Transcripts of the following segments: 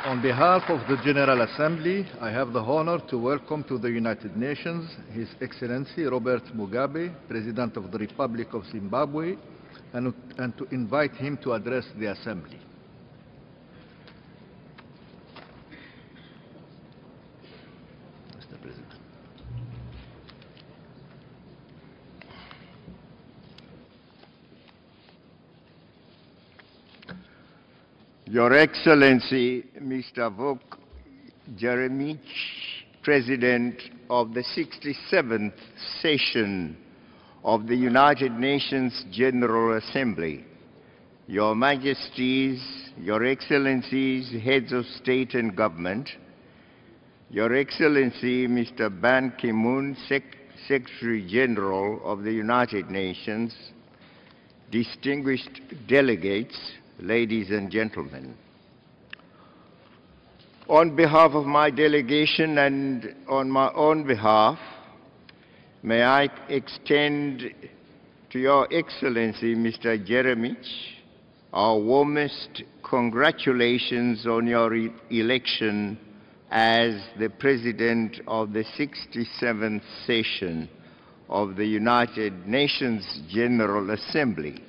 On behalf of the General Assembly, I have the honor to welcome to the United Nations His Excellency Robert Mugabe, President of the Republic of Zimbabwe, and to invite him to address the Assembly. Mr. President. Your Excellency, Mr. Vuk Jeremic, President of the 67th session of the United Nations General Assembly, Your Majesties, Your Excellencies, Heads of State and Government, Your Excellency, Mr. Ban Ki-moon, Secretary General of the United Nations, distinguished delegates, ladies and gentlemen. On behalf of my delegation and on my own behalf, may I extend to Your Excellency, Mr. Jeremic, our warmest congratulations on your election as the President of the 67th session of the United Nations General Assembly.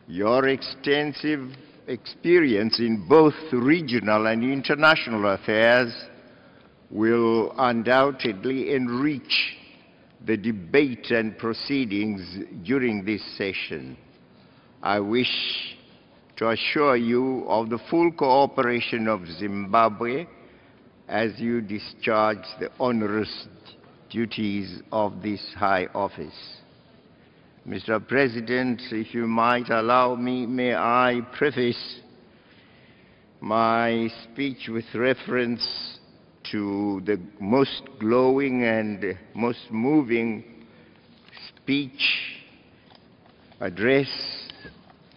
Your extensive experience in both regional and international affairs will undoubtedly enrich the debate and proceedings during this session. I wish to assure you of the full cooperation of Zimbabwe as you discharge the onerous duties of this high office. Mr. President, if you might allow me, may I preface my speech with reference to the most glowing and most moving speech address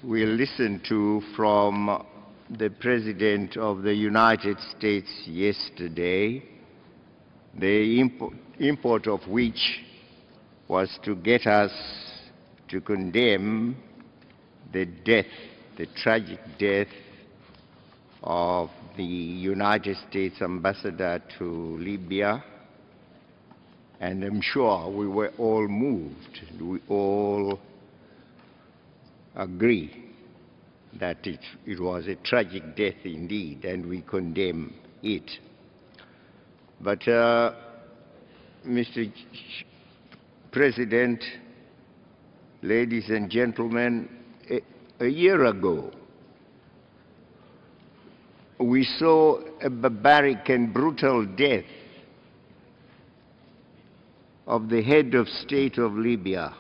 we listened to from the President of the United States yesterday, the import of which was to get us to condemn the tragic death of the United States ambassador to Libya. And I'm sure we were all moved. We all agree that it was a tragic death indeed, and we condemn it. But, Mr. President, ladies and gentlemen, a year ago, we saw a barbaric and brutal death of the head of state of Libya,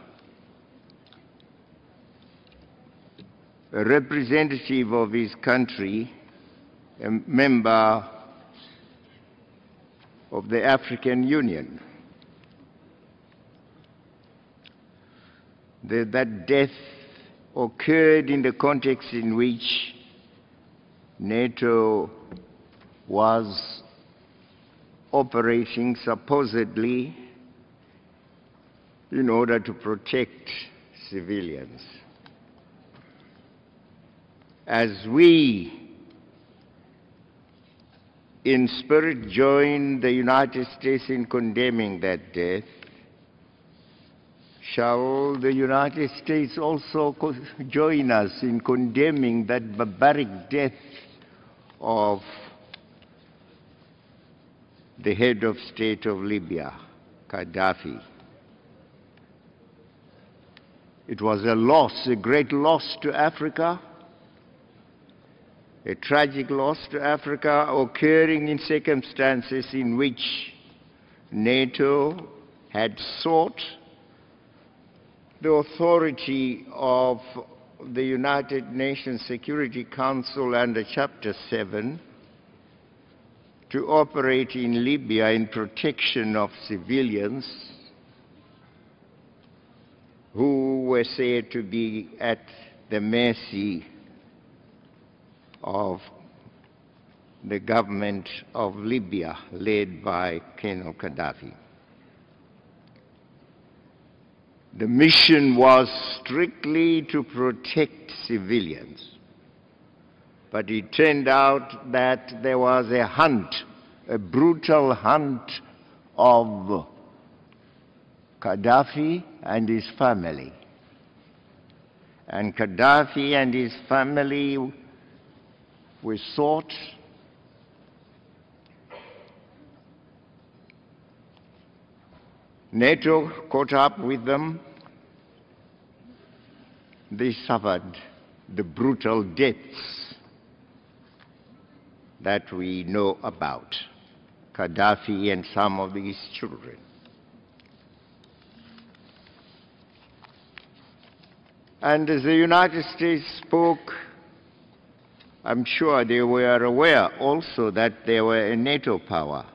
a representative of his country, a member of the African Union. That death occurred in the context in which NATO was operating supposedly in order to protect civilians. As we, in spirit, join the United States in condemning that death, shall the United States also join us in condemning that barbaric death of the head of state of Libya, Gaddafi? It was a loss, a great loss to Africa, a tragic loss to Africa, occurring in circumstances in which NATO had sought the authority of the United Nations Security Council under Chapter 7 to operate in Libya in protection of civilians who were said to be at the mercy of the government of Libya led by Colonel Gaddafi. The mission was strictly to protect civilians. But it turned out that there was a hunt, a brutal hunt of Gaddafi and his family. And Gaddafi and his family were sought. NATO caught up with them. They suffered the brutal deaths that we know about, Gaddafi and some of his children. And as the United States spoke, I'm sure they were aware also that they were a NATO power,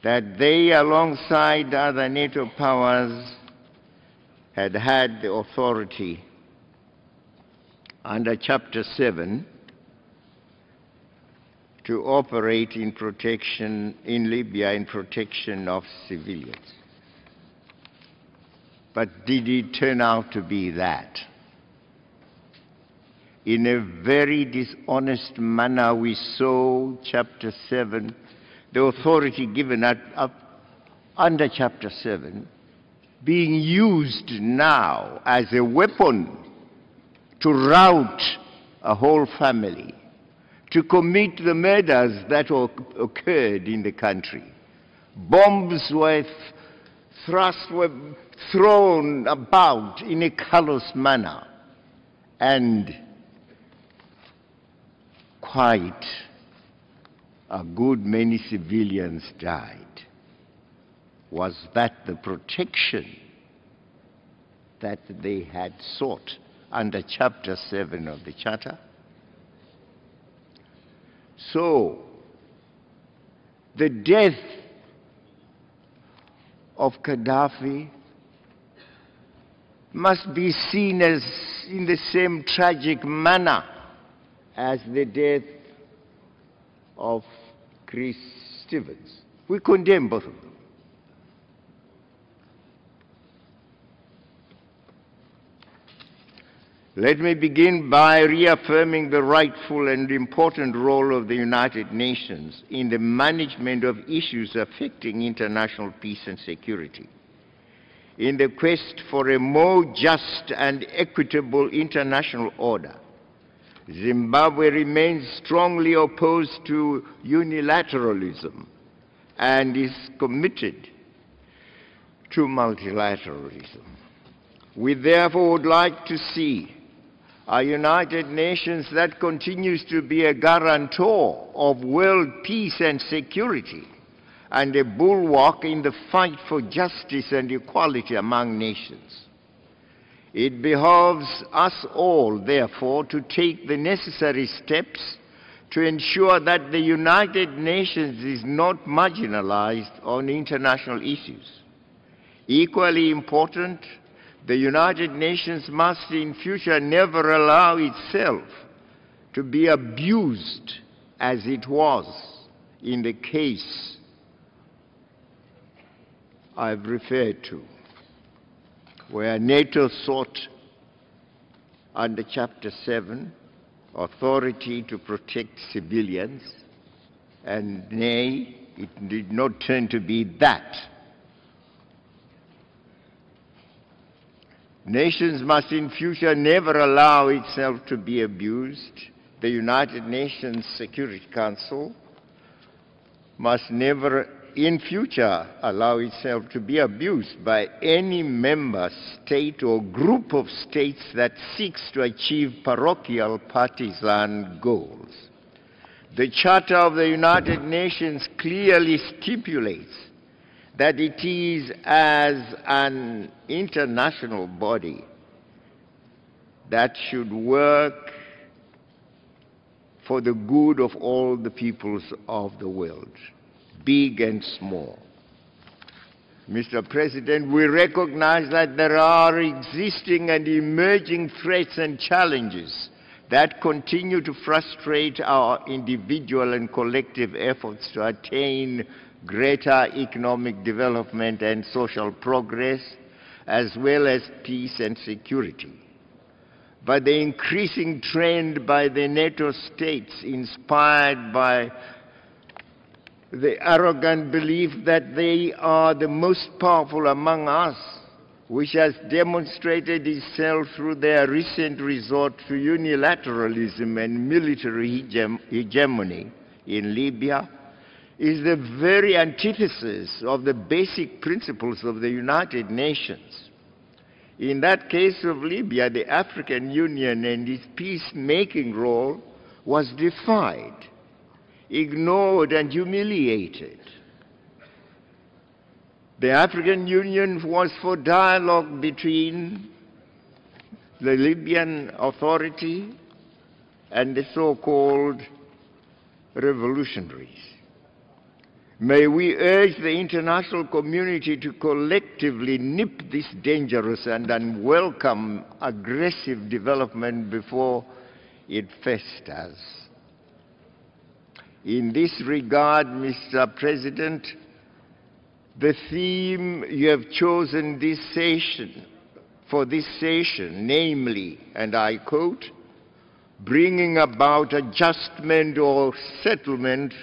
that they, alongside other NATO powers, had had the authority under Chapter 7 to operate in protection in Libya in protection of civilians. But did it turn out to be that? In a very dishonest manner, we saw Chapter 7, the authority given under Chapter 7, being used now as a weapon to rout a whole family, to commit the murders that occurred in the country. Bombs were thrown about in a callous manner, and quite a good many civilians died. Was that the protection that they had sought under Chapter 7 of the Charter? So, the death of Gaddafi must be seen as in the same tragic manner as the death of Chris Stevens. We condemn both of them. Let me begin by reaffirming the rightful and important role of the United Nations in the management of issues affecting international peace and security. In the quest for a more just and equitable international order, Zimbabwe remains strongly opposed to unilateralism and is committed to multilateralism. We therefore would like to see a United Nations that continues to be a guarantor of world peace and security and a bulwark in the fight for justice and equality among nations. It behoves us all, therefore, to take the necessary steps to ensure that the United Nations is not marginalized on international issues. Equally important, the United Nations must in future never allow itself to be abused as it was in the case I've referred to, where NATO sought under Chapter 7 authority to protect civilians, and nay, it did not turn to be that. Nations must in future never allow itself to be abused. The United Nations Security Council must never in future allow itself to be abused by any member state or group of states that seeks to achieve parochial partisan goals. The Charter of the United Nations clearly stipulates that it is as an international body that should work for the good of all the peoples of the world, big and small. Mr. President, we recognize that there are existing and emerging threats and challenges that continue to frustrate our individual and collective efforts to attain greater economic development and social progress, as well as peace and security. but the increasing trend by the NATO states, inspired by the arrogant belief that they are the most powerful among us, which has demonstrated itself through their recent resort to unilateralism and military hegemony in Libya, is the very antithesis of the basic principles of the United Nations. In that case of Libya, the African Union and its peacemaking role was defied, ignored, and humiliated. The African Union was for dialogue between the Libyan Authority and the so-called revolutionaries. May we urge the international community to collectively nip this dangerous and unwelcome aggressive development before it festers. In this regard, Mr. President, the theme you have chosen for this session, namely, and I quote, bringing about adjustment or settlement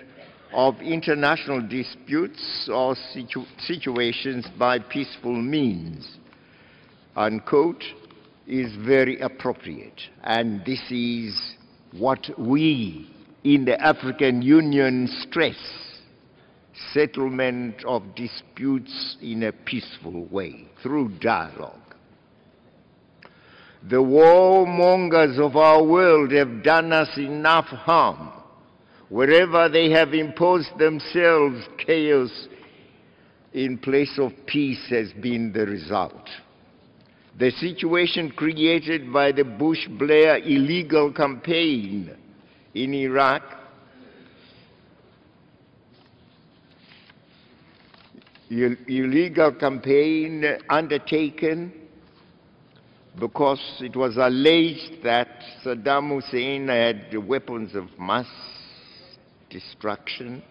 of international disputes or situations by peaceful means, unquote, is very appropriate. And this is what we in the African Union stress: settlement of disputes in a peaceful way, through dialogue. The warmongers of our world have done us enough harm. Wherever they have imposed themselves, chaos in place of peace has been the result. The situation created by the Bush-Blair illegal campaign in Iraq illegal campaign undertaken because it was alleged that Saddam Hussein had weapons of mass destruction,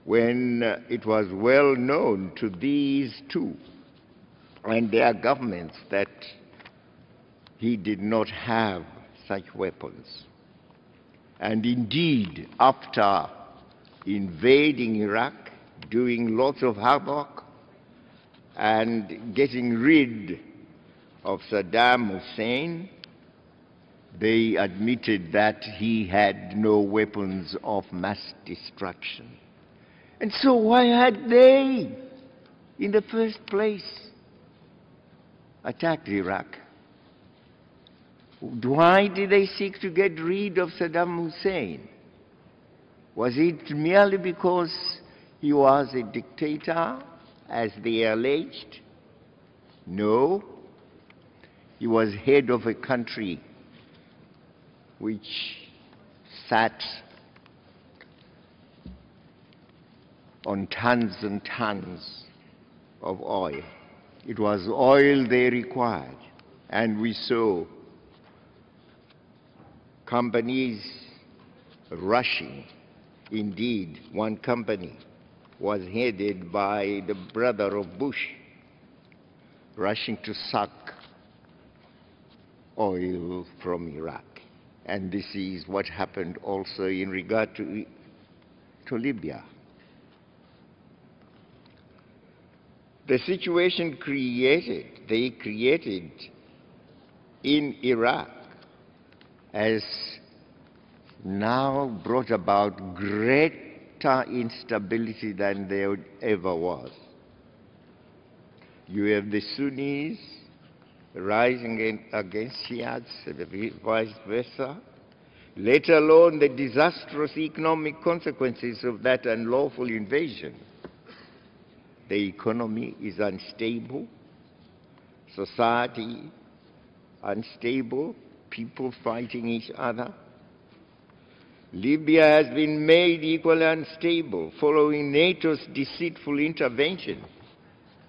when it was well known to these two and their governments that he did not have such weapons. And indeed, after invading Iraq, doing lots of havoc, and getting rid of Saddam Hussein, they admitted that he had no weapons of mass destruction. And so why had they, in the first place, attacked Iraq? Why did they seek to get rid of Saddam Hussein? Was it merely because he was a dictator, as they alleged? No. He was head of a country which sat on tons and tons of oil. It was oil they required, and we saw companies rushing. Indeed, one company was headed by the brother of Bush, rushing to suck oil from Iraq. And this is what happened also in regard to Libya. The situation they created in Iraq has now brought about greater instability than there ever was. You have the Sunnis rising against Shiites, vice versa, let alone the disastrous economic consequences of that unlawful invasion. The economy is unstable, society unstable, people fighting each other. Libya has been made equally unstable following NATO's deceitful intervention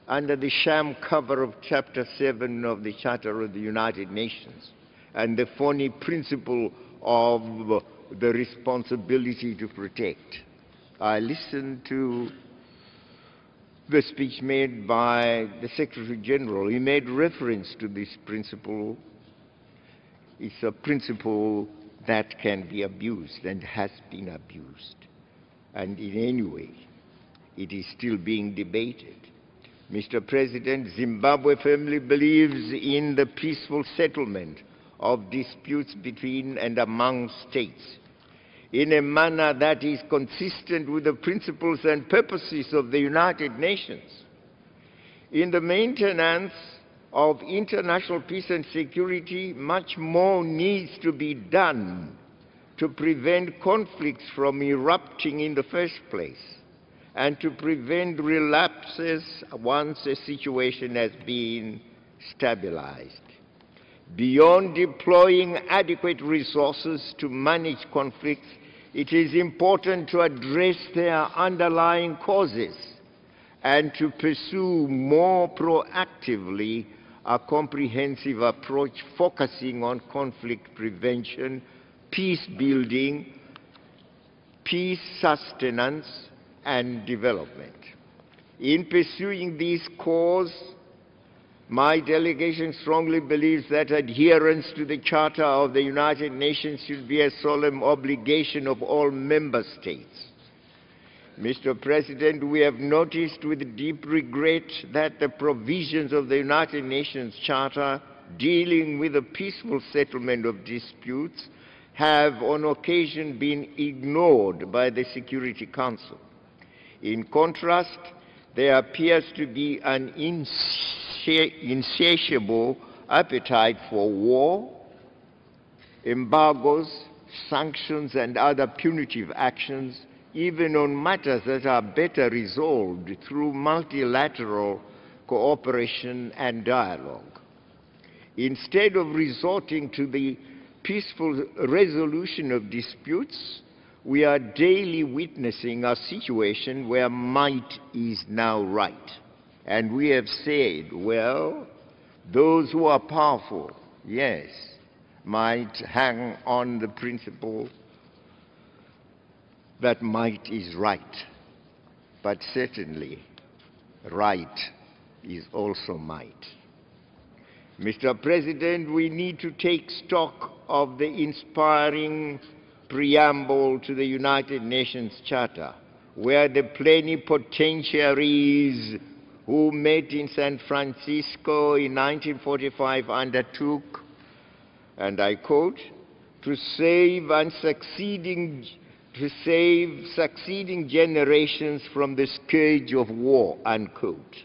under the sham cover of Chapter 7 of the Charter of the United Nations and the phony principle of the responsibility to protect. I listened to the speech made by the Secretary General. He made reference to this principle is a principle that can be abused and has been abused. And in any way, it is still being debated. Mr. President, Zimbabwe firmly believes in the peaceful settlement of disputes between and among states in a manner that is consistent with the principles and purposes of the United Nations. In the maintenance of international peace and security, much more needs to be done to prevent conflicts from erupting in the first place and to prevent relapses once a situation has been stabilized. Beyond deploying adequate resources to manage conflicts, it is important to address their underlying causes and to pursue more proactively a comprehensive approach focusing on conflict prevention, peace building, peace sustenance, and development. In pursuing these causes, my delegation strongly believes that adherence to the Charter of the United Nations should be a solemn obligation of all member states. Mr. President, we have noticed with deep regret that the provisions of the United Nations Charter dealing with the peaceful settlement of disputes have on occasion been ignored by the Security Council. In contrast, there appears to be an insatiable appetite for war, embargoes, sanctions, and other punitive actions, even on matters that are better resolved through multilateral cooperation and dialogue. Instead of resorting to the peaceful resolution of disputes, we are daily witnessing a situation where might is now right. And we have said, well, those who are powerful, yes, might hang on the principle that might is right. But certainly, right is also might. Mr. President, we need to take stock of the inspiring preamble to the United Nations Charter, where the plenipotentiaries who met in San Francisco in 1945 undertook, and I quote, to save succeeding generations from the scourge of war, unquote.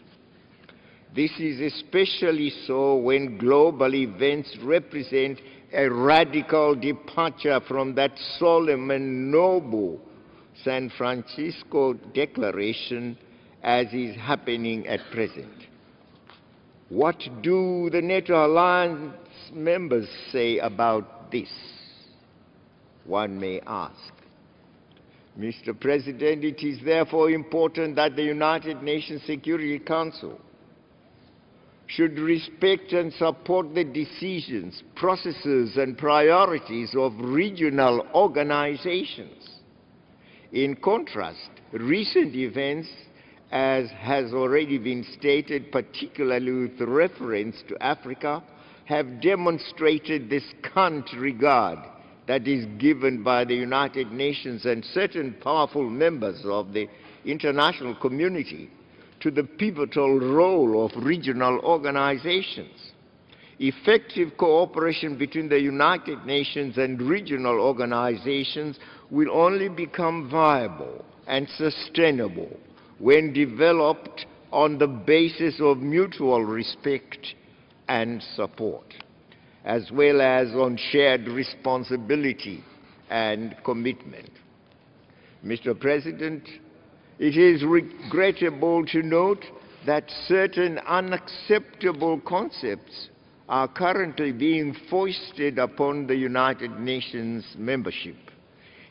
This is especially so when global events represent a radical departure from that solemn and noble San Francisco Declaration as is happening at present. What do the NATO alliance members say about this? One may ask. Mr. President, it is therefore important that the United Nations Security Council should respect and support the decisions, processes, and priorities of regional organizations. In contrast, recent events, as has already been stated, particularly with reference to Africa, have demonstrated the scant regard that is given by the United Nations and certain powerful members of the international community to the pivotal role of regional organizations. Effective cooperation between the United Nations and regional organizations will only become viable and sustainable when developed on the basis of mutual respect and support, as well as on shared responsibility and commitment. Mr. President, it is regrettable to note that certain unacceptable concepts are currently being foisted upon the United Nations membership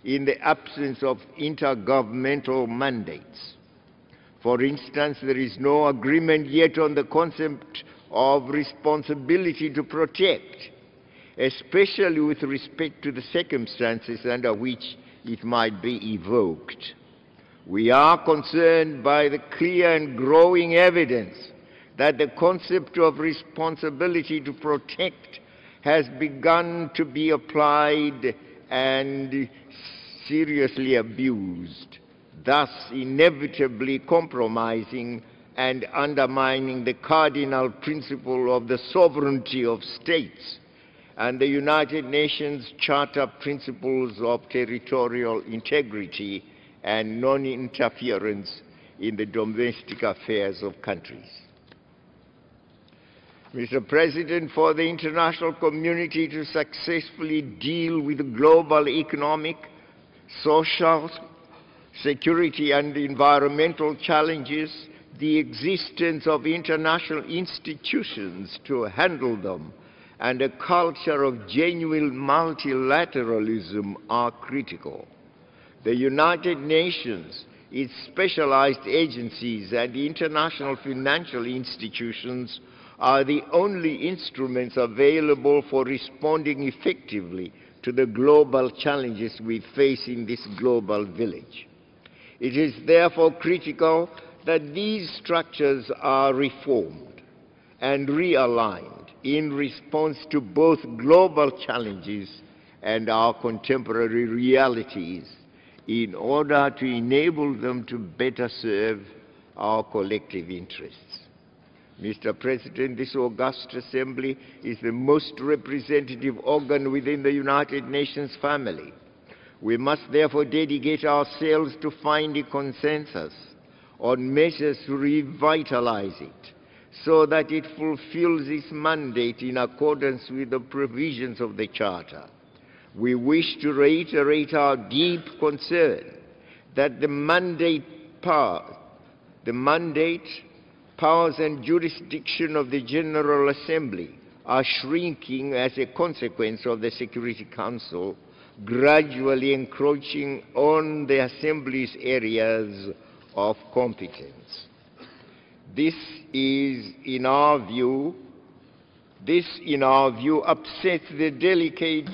in the absence of intergovernmental mandates. For instance, there is no agreement yet on the concept of responsibility to protect, especially with respect to the circumstances under which it might be evoked. We are concerned by the clear and growing evidence that the concept of responsibility to protect has begun to be applied and seriously abused, thus inevitably compromising and undermining the cardinal principle of the sovereignty of states and the United Nations Charter principles of territorial integrity and non-interference in the domestic affairs of countries. Mr. President, for the international community to successfully deal with global economic, social, security and environmental challenges, the existence of international institutions to handle them and a culture of genuine multilateralism are critical. The United Nations, its specialized agencies and international financial institutions are the only instruments available for responding effectively to the global challenges we face in this global village. It is therefore critical that these structures are reformed and realigned in response to both global challenges and our contemporary realities in order to enable them to better serve our collective interests. Mr. President, this august assembly is the most representative organ within the United Nations family. We must therefore dedicate ourselves to finding consensus on measures to revitalize it so that it fulfills its mandate in accordance with the provisions of the Charter. We wish to reiterate our deep concern that the mandate, powers and jurisdiction of the General Assembly are shrinking as a consequence of the Security Council gradually encroaching on the Assembly's areas of competence. This, in our view, upsets the delicate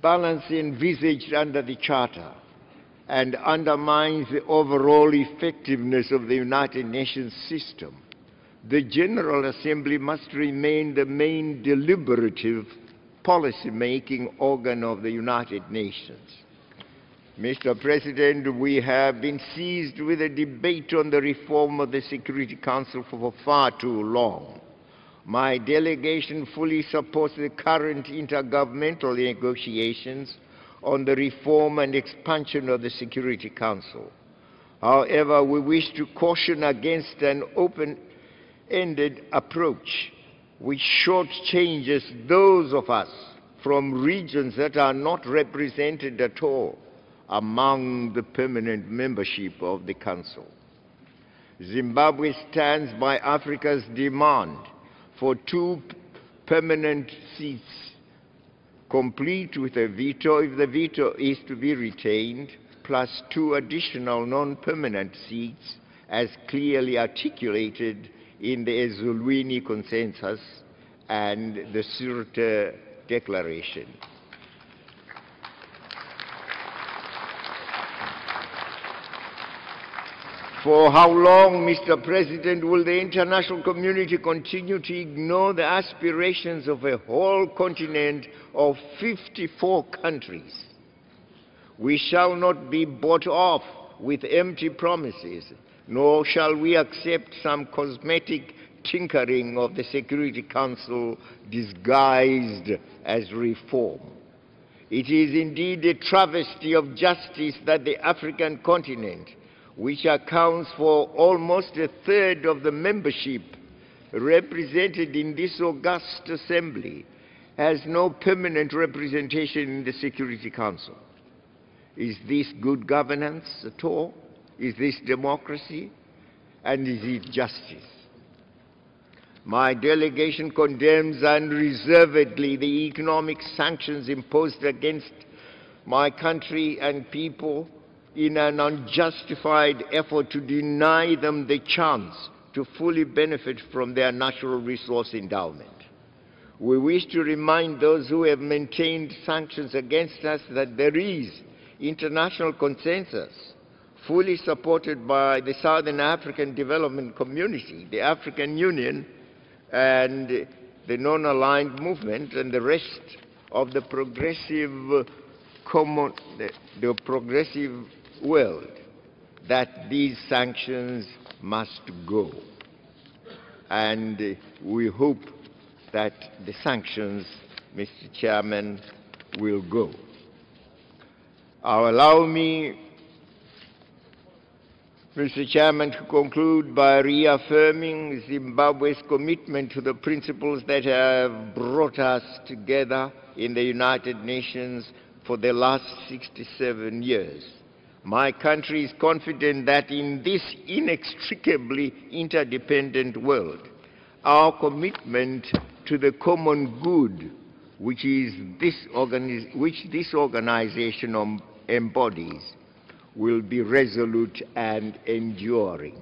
balance envisaged under the Charter and undermines the overall effectiveness of the United Nations system. The General Assembly must remain the main deliberative policy-making organ of the United Nations. Mr. President, we have been seized with a debate on the reform of the Security Council for far too long. My delegation fully supports the current intergovernmental negotiations on the reform and expansion of the Security Council. However, we wish to caution against an open-ended approach which shortchanges those of us from regions that are not represented at all among the permanent membership of the Council. Zimbabwe stands by Africa's demand for 2 permanent seats, complete with a veto if the veto is to be retained, plus 2 additional non-permanent seats as clearly articulated in the Ezulwini Consensus and the Sirte Declaration. For how long, Mr. President, will the international community continue to ignore the aspirations of a whole continent of 54 countries? We shall not be bought off with empty promises, nor shall we accept some cosmetic tinkering of the Security Council disguised as reform. It is indeed a travesty of justice that the African continent, which accounts for almost 1/3 of the membership represented in this august assembly, has no permanent representation in the Security Council. Is this good governance at all? Is this democracy? And is it justice? My delegation condemns unreservedly the economic sanctions imposed against my country and people in an unjustified effort to deny them the chance to fully benefit from their natural resource endowment. We wish to remind those who have maintained sanctions against us that there is international consensus, fully supported by the Southern African Development Community, the African Union, and the non-aligned movement, and the rest of the progressive the progressive world that these sanctions must go. And we hope that the sanctions, Mr. Chairman, will go. Allow me, Mr. Chairman, to conclude by reaffirming Zimbabwe's commitment to the principles that have brought us together in the United Nations for the last 67 years. My country is confident that in this inextricably interdependent world, our commitment to the common good, which this organization embodies, will be resolute and enduring.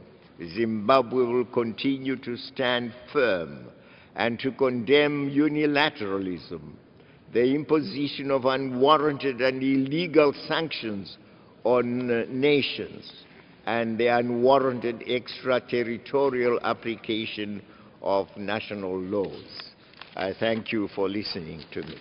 Zimbabwe will continue to stand firm and to condemn unilateralism, the imposition of unwarranted and illegal sanctions on nations, and the unwarranted extraterritorial application of national laws. I thank you for listening to me.